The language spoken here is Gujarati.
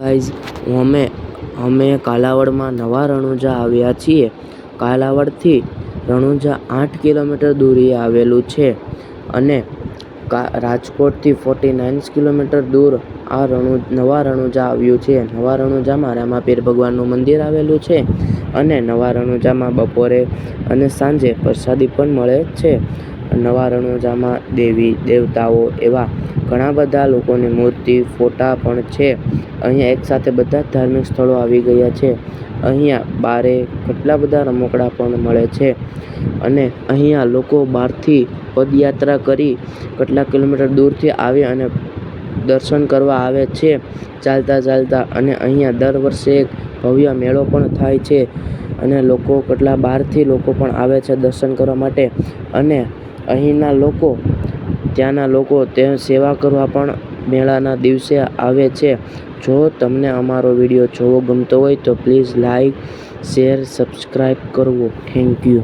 ગાઈઝ અમે કાલાવડમાં નવા રણુજા આવ્યા છીએ. કાલાવડથી રણુજા 8 કિલોમીટર દૂરીએ આવેલું છે અને રાજકોટથી 49 કિલોમીટર દૂર આ નવા રણુજા આવ્યું છે. નવા રણુજામાં રામાપીર ભગવાનનું મંદિર આવેલું છે અને નવા રણુજામાં બપોરે અને સાંજે પ્રસાદી પણ મળે છે. નવા રણુજામાં દેવી દેવતાઓ એવા ઘણા બધા લોકોની મૂર્તિ ફોટા પણ છે. અહીંયા એકસાથે બધા જ ધાર્મિક સ્થળો આવી ગયા છે. અહીંયા બારે કેટલા બધા રમકડા પણ મળે છે અને અહીંયા લોકો બહારથી પદયાત્રા કરી કેટલા કિલોમીટર દૂરથી આવે અને દર્શન કરવા આવે છે ચાલતા અને અહીંયા દર વર્ષે એક ભવ્ય મેળો પણ થાય છે અને લોકો કેટલા બહારથી લોકો પણ આવે છે દર્શન કરવા માટે અને અહીંના લોકો ત્યાંના લોકો તે સેવા કરવા પણ મેળાના દિવસે આવે છે. જો તમને અમારો વિડીયો જોવો ગમતો હોય તો પ્લીઝ લાઈક, શેર, સબસ્ક્રાઈબ કરવો. Thank you.